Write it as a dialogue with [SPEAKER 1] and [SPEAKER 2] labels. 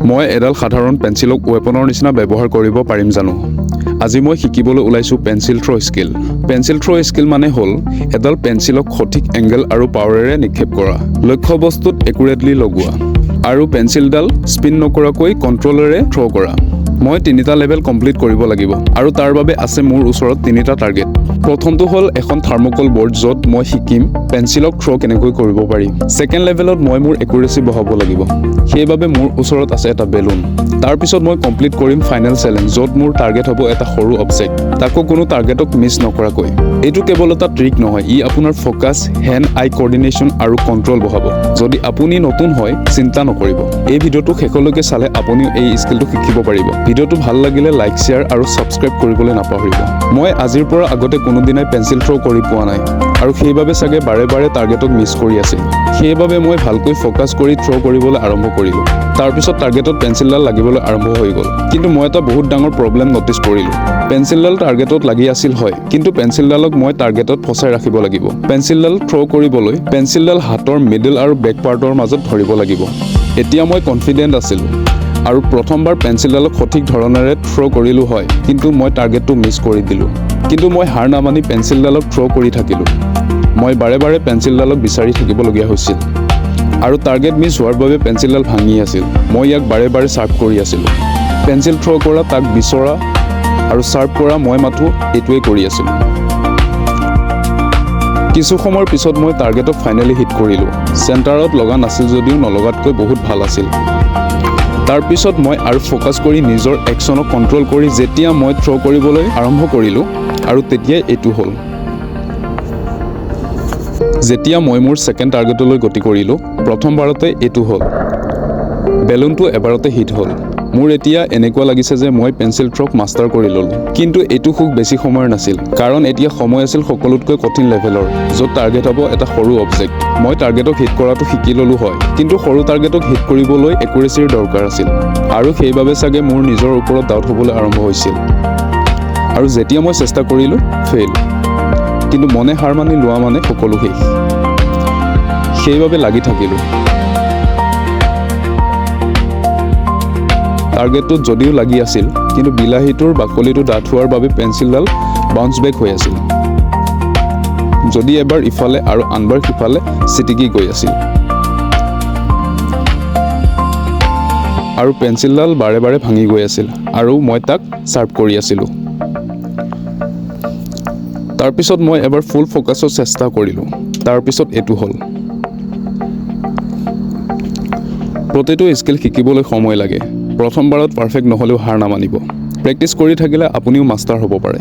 [SPEAKER 1] মই এডাল সাধাৰণ পেঞ্চিলক ৱেপনৰ নিচিনা ব্যৱহাৰ কৰিব পাৰিম জানো? আজি মই শিকিবলৈ ওলাইছোঁ pencil throw' skill. Pencil throw' skill মানে হ'ল এডাল পেঞ্চিলক সঠিক এংগেল আৰু পাৱাৰেৰে নিক্ষেপ কৰা, লক্ষ্য বস্তুত একুৰেটলি লগোৱা আৰু পেঞ্চিলডাল স্পিন নকৰাকৈ কণ্ট্ৰলেৰে থ্ৰ' কৰা। মই 3টা লেভেল কমপ্লিট কৰিব লাগিব আৰু তাৰ বাবে আছে মোৰ ওচৰত 3টা টাৰ্গেট। প্ৰথমটো হ'ল এখন থাৰ্মোকল বৰ্ড য'ত মই শিকিম পেঞ্চিলক থ্ৰ' কেনেকৈ কৰিব পাৰি। ছেকেণ্ড লেভেলত মই মোৰ একুৰেচি বঢ়াব লাগিব, সেইবাবে মোৰ ওচৰত আছে এটা বেলুন। তাৰপিছত মই কমপ্লিট কৰিম ফাইনেল চেলেঞ্জ য'ত মোৰ টাৰ্গেট হ'ব এটা সৰু অবজেক্ট, তাকো কোনো টাৰ্গেটক মিছ নকৰাকৈ। এইটো কেৱল এটা ট্ৰিক নহয়, ই আপোনাৰ ফ'কাছ, হেণ্ড আই কৰ্ডিনেশ্যন আৰু কণ্ট্ৰল বঢ়াব। যদি আপুনি নতুন হয় চিন্তা নকৰিব, এই ভিডিঅ'টো শেষলৈকে চালে আপুনিও এই স্কিলটো শিকিব পাৰিব। ভিডিঅ'টো ভাল লাগিলে লাইক, শ্বেয়াৰ আৰু ছাবস্ক্ৰাইব কৰিবলৈ নাপাহৰিব। মই আজিৰ পৰা আগতে কোনোদিনাই পেঞ্চিল থ্ৰ' কৰি পোৱা নাই আৰু সেইবাবে চাগে বাৰে বাৰে টাৰ্গেটক মিছ কৰি আছিল। সেইবাবে মই ভালকৈ ফ'কাছ কৰি থ্ৰ' কৰিবলৈ আৰম্ভ কৰিলোঁ। তাৰপিছত টাৰ্গেটত পেঞ্চিলডাল লাগিবলৈ আৰম্ভ হৈ গ'ল। কিন্তু মই এটা বহুত ডাঙৰ প্ৰব্লেম ন'টিছ কৰিলোঁ। পেঞ্চিলডাল টাৰ্গেটত লাগি আছিল হয়, কিন্তু পেঞ্চিলডালক মই টাৰ্গেটত ফচাই ৰাখিব লাগিব। পেঞ্চিলডাল থ্ৰ' কৰিবলৈ পেঞ্চিলডাল হাতৰ মিডল আৰু বেক পাৰ্টৰ মাজত ধৰিব লাগিব। এতিয়া মই কনফিডেণ্ট আছিলোঁ আৰু প্ৰথমবাৰ পেঞ্চিলডালক সঠিক ধৰণেৰে থ্ৰ' কৰিলোঁ হয়, কিন্তু মই টাৰ্গেটটো মিছ কৰি দিলোঁ। কিন্তু মই হাৰ নামানি পেঞ্চিলডালক থ্ৰ' কৰি থাকিলোঁ। মই বাৰে বাৰে পেঞ্চিলডালক বিচাৰি থাকিবলগীয়া হৈছিল আৰু টাৰ্গেট মিছ হোৱাৰ বাবে পেঞ্চিলডাল ভাঙি আছিল। মই ইয়াক বাৰে বাৰে শ্বাৰ্প কৰি আছিলোঁ। পেঞ্চিল থ্ৰ' কৰা, তাক বিচৰা আৰু শ্বাৰ্প কৰা, মই মাথো এইটোৱেই কৰি আছিলোঁ। কিছু সময়ৰ পিছত মই টাৰ্গেটক ফাইনেলি হিট কৰিলোঁ। চেণ্টাৰত লগা নাছিল যদিও নলগাতকৈ বহুত ভাল আছিল। তাৰপিছত মই আৰু ফ'কাছ কৰি নিজৰ একশ্যনক কণ্ট্ৰল কৰি যেতিয়া মই থ্ৰ' কৰিবলৈ আৰম্ভ কৰিলোঁ আৰু তেতিয়াই এইটো হ'ল। যেতিয়া মই মোৰ ছেকেণ্ড টাৰ্গেটলৈ গতি কৰিলোঁ, প্ৰথমবাৰতে এইটো হ'ল। বেলুনটো এবাৰতে হিট হ'ল। মোৰ এতিয়া এনেকুৱা লাগিছে যে মই পেঞ্চিল থ্ৰ'ক মাষ্টাৰ কৰি ল'লোঁ। কিন্তু এইটো খুব বেছি সময়ৰ নাছিল, কাৰণ এতিয়া সময় আছিল সকলোতকৈ কঠিন লেভেলৰ, য'ত টাৰ্গেট হ'ব এটা সৰু অবজেক্ট। মই টাৰ্গেটক হিট কৰাটো শিকি ল'লোঁ হয়, কিন্তু সৰু টাৰ্গেটক হিট কৰিবলৈ একুৰেচিৰ দৰকাৰ আছিল আৰু সেইবাবে চাগে মোৰ নিজৰ ওপৰত ডাউট হ'বলৈ আৰম্ভ হৈছিল। আৰু যেতিয়া মই চেষ্টা কৰিলোঁ, ফেইল। কিন্তু মনে হাৰ মানি লোৱা মানে সকলো শেষ। সেইবাবে লাগি থাকিলোঁ। টাৰ্গেটটোত যদিও লাগি আছিল, কিন্তু বিলাহীটোৰ বাকলিটো ডাঠ হোৱাৰ বাবে পেঞ্চিলডাল বাউন্স বেক হৈ আছিল। যদি এবাৰ ইফালে আৰু আনবাৰ সিফালে ছিটিকি গৈ আছিল। আৰু পেঞ্চিলডাল বাৰে বাৰে ভাঙি গৈ আছিল আৰু মই তাক শ্বাৰ্প কৰি আছিলোঁ। তাৰপিছত মই এবাৰ ফুল ফ'কাছত চেষ্টা কৰিলোঁ। তাৰপিছত এইটো হ'ল। প্ৰতিটো স্কিল শিকিবলৈ সময় লাগে। প্ৰথমবাৰত পাৰফেক্ট নহ'লেও হাৰ নামানিব। প্ৰেক্টিছ কৰি থাকিলে আপুনিও মাষ্টাৰ হ'ব পাৰে।